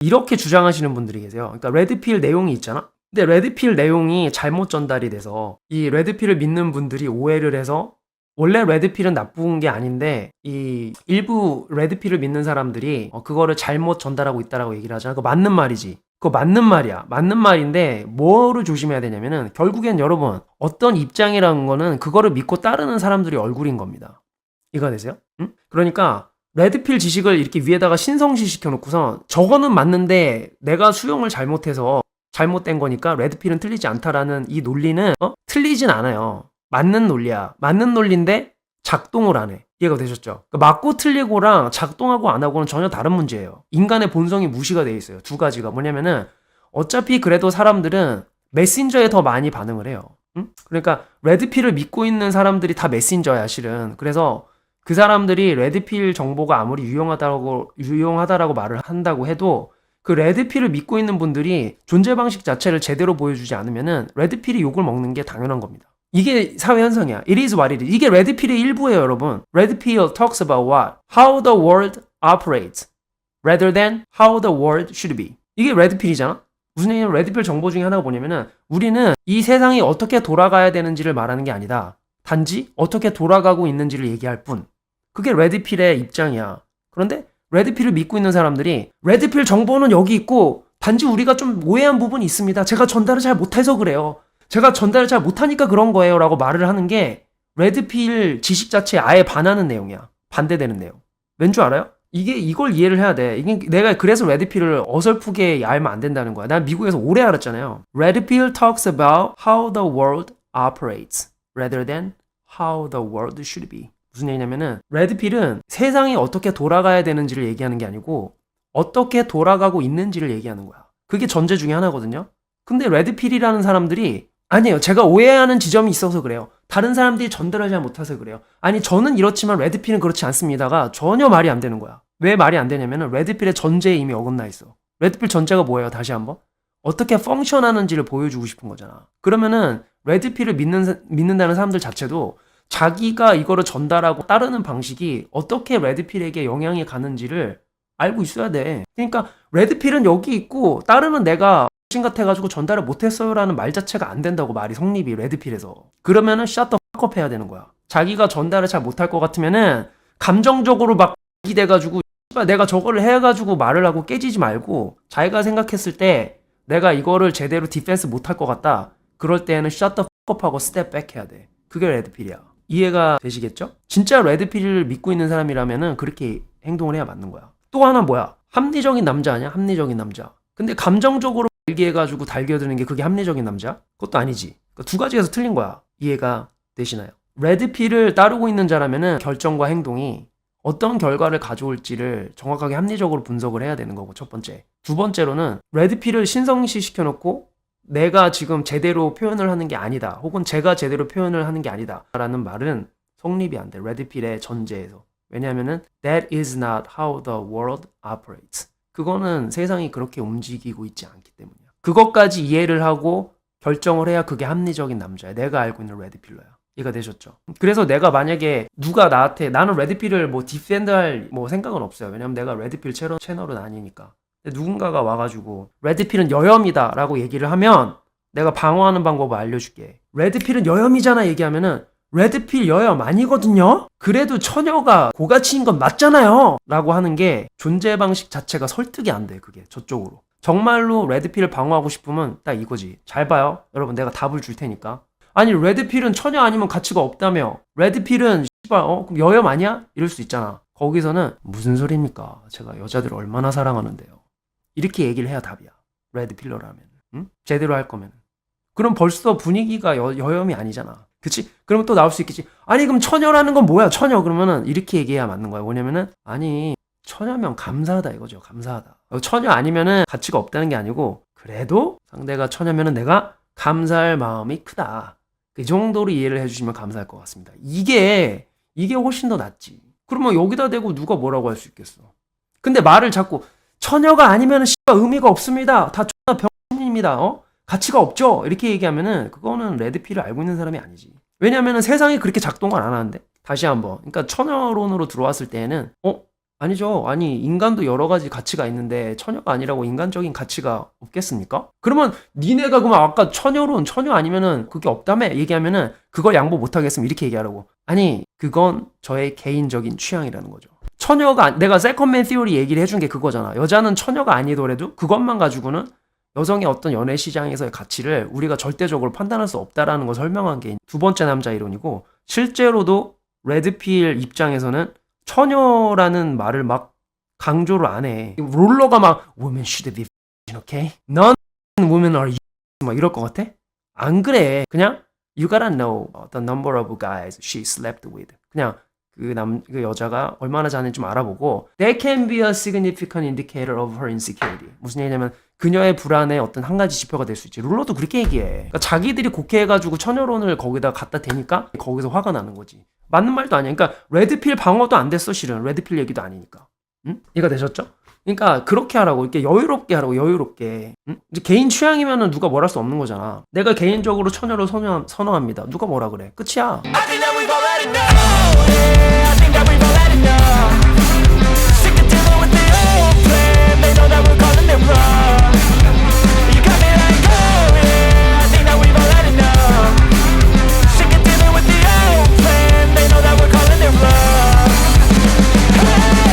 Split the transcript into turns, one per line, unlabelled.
이렇게 주장하시는 분들이 계세요. 그러니까 레드필 내용이 있잖아. 근데 레드필 내용이 잘못 전달이 돼서 이 레드필을 믿는 분들이 오해를 해서 원래 레드필은 나쁜 게 아닌데 이 일부 레드필을 믿는 사람들이 그거를 잘못 전달하고 있다라고 얘기를 하잖아. 그거 맞는 말이지. 그거 맞는 말이야. 맞는 말인데 뭐를 조심해야 되냐면은 결국엔 여러분 어떤 입장이라는 거는 그거를 믿고 따르는 사람들이 얼굴인 겁니다. 이해가 되세요? 응? 그러니까 레드필 지식을 이렇게 위에다가 신성시 시켜놓고서 저거는 맞는데 내가 수용을 잘못해서 잘못된 거니까 레드필은 틀리지 않다라는 이 논리는 틀리진 않아요. 맞는 논리야. 맞는 논리인데 작동을 안 해. 이해가 되셨죠? 그러니까 맞고 틀리고랑 작동하고 안 하고는 전혀 다른 문제예요. 인간의 본성이 무시가 돼 있어요. 두 가지가 뭐냐면은 어차피 그래도 사람들은 메신저에 더 많이 반응을 해요. 응? 그러니까 레드필을 믿고 있는 사람들이 다 메신저야 실은. 그래서 그 사람들이 레드필 정보가 아무리 유용하다라고 말을 한다고 해도 그 레드필을 믿고 있는 분들이 존재 방식 자체를 제대로 보여주지 않으면은 레드필이 욕을 먹는 게 당연한 겁니다. 이게 사회 현상이야. It is what it is. 이게 레드필의 일부예요, 여러분. 레드필 talks about what? How the world operates rather than how the world should be. 이게 레드필이잖아? 무슨 얘기냐면 레드필 정보 중에 하나가 뭐냐면은 우리는 이 세상이 어떻게 돌아가야 되는지를 말하는 게 아니다. 단지 어떻게 돌아가고 있는지를 얘기할 뿐. 그게 레드필의 입장이야. 그런데 레드필을 믿고 있는 사람들이 레드필 정보는 여기 있고 단지 우리가 좀 오해한 부분이 있습니다. 제가 전달을 잘 못해서 그래요. 제가 전달을 잘 못하니까 그런 거예요 라고 말을 하는 게 레드필 지식 자체에 아예 반하는 내용이야. 반대되는 내용. 왠 줄 알아요? 이걸 이해를 해야 돼. 이게 내가 그래서 레드필을 어설프게 알면 안 된다는 거야. 난 미국에서 오래 알았잖아요. 레드필 talks about how the world operates rather than how the world should be. 무슨 얘기냐면은 레드필은 세상이 어떻게 돌아가야 되는지를 얘기하는 게 아니고 어떻게 돌아가고 있는지를 얘기하는 거야. 그게 전제 중에 하나거든요. 근데 레드필이라는 사람들이 아니에요. 제가 오해하는 지점이 있어서 그래요. 다른 사람들이 전달을 잘 못해서 그래요. 아니 저는 이렇지만 레드필은 그렇지 않습니다가 전혀 말이 안 되는 거야. 왜 말이 안 되냐면은 레드필의 전제에 이미 어긋나 있어. 레드필 전제가 뭐예요? 다시 한번. 어떻게 펑션하는지를 보여주고 싶은 거잖아. 그러면은 레드필을 믿는다는 사람들 자체도 자기가 이거를 전달하고 따르는 방식이 어떻게 레드필에게 영향이 가는지를 알고 있어야 돼. 그러니까 레드필은 여기 있고 따르는 내가 신 같아가지고 전달을 못했어요 라는 말 자체가 안 된다고 말이 성립이 레드필에서. 그러면은 샷 더 팍업 해야 되는 거야. 자기가 전달을 잘 못할 것 같으면은 감정적으로 막 기대가지고 내가 저거를 해가지고 말을 하고 깨지지 말고 자기가 생각했을 때 내가 이거를 제대로 디펜스 못할 것 같다. 그럴 때는 샷 더 팍업하고 스텝 백 해야 돼. 그게 레드필이야. 이해가 되시겠죠? 진짜 레드필을 믿고 있는 사람이라면은 그렇게 행동을 해야 맞는 거야. 또 하나 뭐야? 합리적인 남자 아니야? 합리적인 남자. 근데 감정적으로 달기해가지고 달겨드는 게 그게 합리적인 남자? 그것도 아니지. 그러니까 두 가지에서 틀린 거야. 이해가 되시나요? 레드필을 따르고 있는 자라면은 결정과 행동이 어떤 결과를 가져올지를 정확하게 합리적으로 분석을 해야 되는 거고, 첫 번째. 두 번째로는 레드필을 신성시 시켜놓고 내가 지금 제대로 표현을 하는 게 아니다. 혹은 제가 제대로 표현을 하는 게 아니다. 라는 말은 성립이 안 돼. 레드필의 전제에서. 왜냐하면은 that is not how the world operates. 그거는 세상이 그렇게 움직이고 있지 않기 때문이야. 그것까지 이해를 하고 결정을 해야 그게 합리적인 남자야. 내가 알고 있는 레드필러야. 이해가 되셨죠? 그래서 내가 만약에 누가 나한테 나는 레드필을 뭐 디펜드할 뭐 생각은 없어요. 왜냐면 내가 레드필 채널은 아니니까. 누군가가 와가지고 레드필은 여염이다 라고 얘기를 하면 내가 방어하는 방법을 알려줄게. 레드필은 여염이잖아 얘기하면은 레드필 여염 아니거든요? 그래도 처녀가 고가치인 건 맞잖아요 라고 하는 게 존재 방식 자체가 설득이 안 돼. 그게 저쪽으로 정말로 레드필을 방어하고 싶으면 딱 이거지. 잘 봐요 여러분, 내가 답을 줄 테니까. 아니 레드필은 처녀 아니면 가치가 없다며, 레드필은 씨발 그럼 여염 아니야? 이럴 수 있잖아. 거기서는 무슨 소리입니까? 제가 여자들을 얼마나 사랑하는데요. 이렇게 얘기를 해야 답이야. 레드필러라면. 응? 제대로 할 거면. 그럼 벌써 분위기가 여염이 아니잖아. 그치? 그러면 또 나올 수 있겠지. 아니 그럼 처녀라는 건 뭐야? 처녀 그러면은 이렇게 얘기해야 맞는 거야. 뭐냐면은 아니 처녀면 감사하다 이거죠. 감사하다. 처녀 아니면은 가치가 없다는 게 아니고 그래도 상대가 처녀면은 내가 감사할 마음이 크다. 그 정도로 이해를 해주시면 감사할 것 같습니다. 이게 훨씬 더 낫지. 그러면 여기다 대고 누가 뭐라고 할 수 있겠어. 근데 말을 자꾸 처녀가 아니면은 의미가 없습니다. 다 존나 병신입니다. 가치가 없죠. 이렇게 얘기하면은 그거는 레드필을 알고 있는 사람이 아니지. 왜냐면은 세상이 그렇게 작동을 안 하는데. 다시 한번. 그러니까 처녀론으로 들어왔을 때에는 아니죠. 아니, 인간도 여러 가지 가치가 있는데 처녀가 아니라고 인간적인 가치가 없겠습니까? 그러면 니네가 그러면 아까 처녀론, 처녀 아니면은 그게 없다며 얘기하면은 그걸 양보 못 하겠으면 이렇게 얘기하라고. 아니, 그건 저의 개인적인 취향이라는 거죠. 처녀가, 내가 세컨맨 티오리 얘기를 해준 게 그거잖아. 여자는 처녀가 아니더라도 그것만 가지고는 여성의 어떤 연애 시장에서의 가치를 우리가 절대적으로 판단할 수 없다라는 걸 설명한 게 두 번째 남자 이론이고, 실제로도 레드필 입장에서는 처녀라는 말을 막 강조를 안 해. 롤러가 막 women should be okay? None women are 막 이럴 것 같아? 안 그래. 그냥 you gotta know the number of guys she slept with. 그냥 그 여자가 얼마나 자는지 좀 알아보고 that can be a significant indicator of her insecurity. 무슨 얘기냐면 그녀의 불안의 어떤 한 가지 지표가 될 수 있지. 룰러도 그렇게 얘기해. 그러니까 자기들이 곡해해가지고 처녀론을 거기다 갖다 대니까 거기서 화가 나는 거지. 맞는 말도 아니야. 그러니까 레드필 방어도 안 됐어 실은. 레드필 얘기도 아니니까. 응? 이해가 되셨죠? 그러니까 그렇게 하라고. 이렇게 여유롭게 하라고. 여유롭게. 응? 이제 개인 취향이면은 누가 뭘 할 수 없는 거잖아. 내가 개인적으로 처녀를 선호합니다. 누가 뭐라 그래. 끝이야.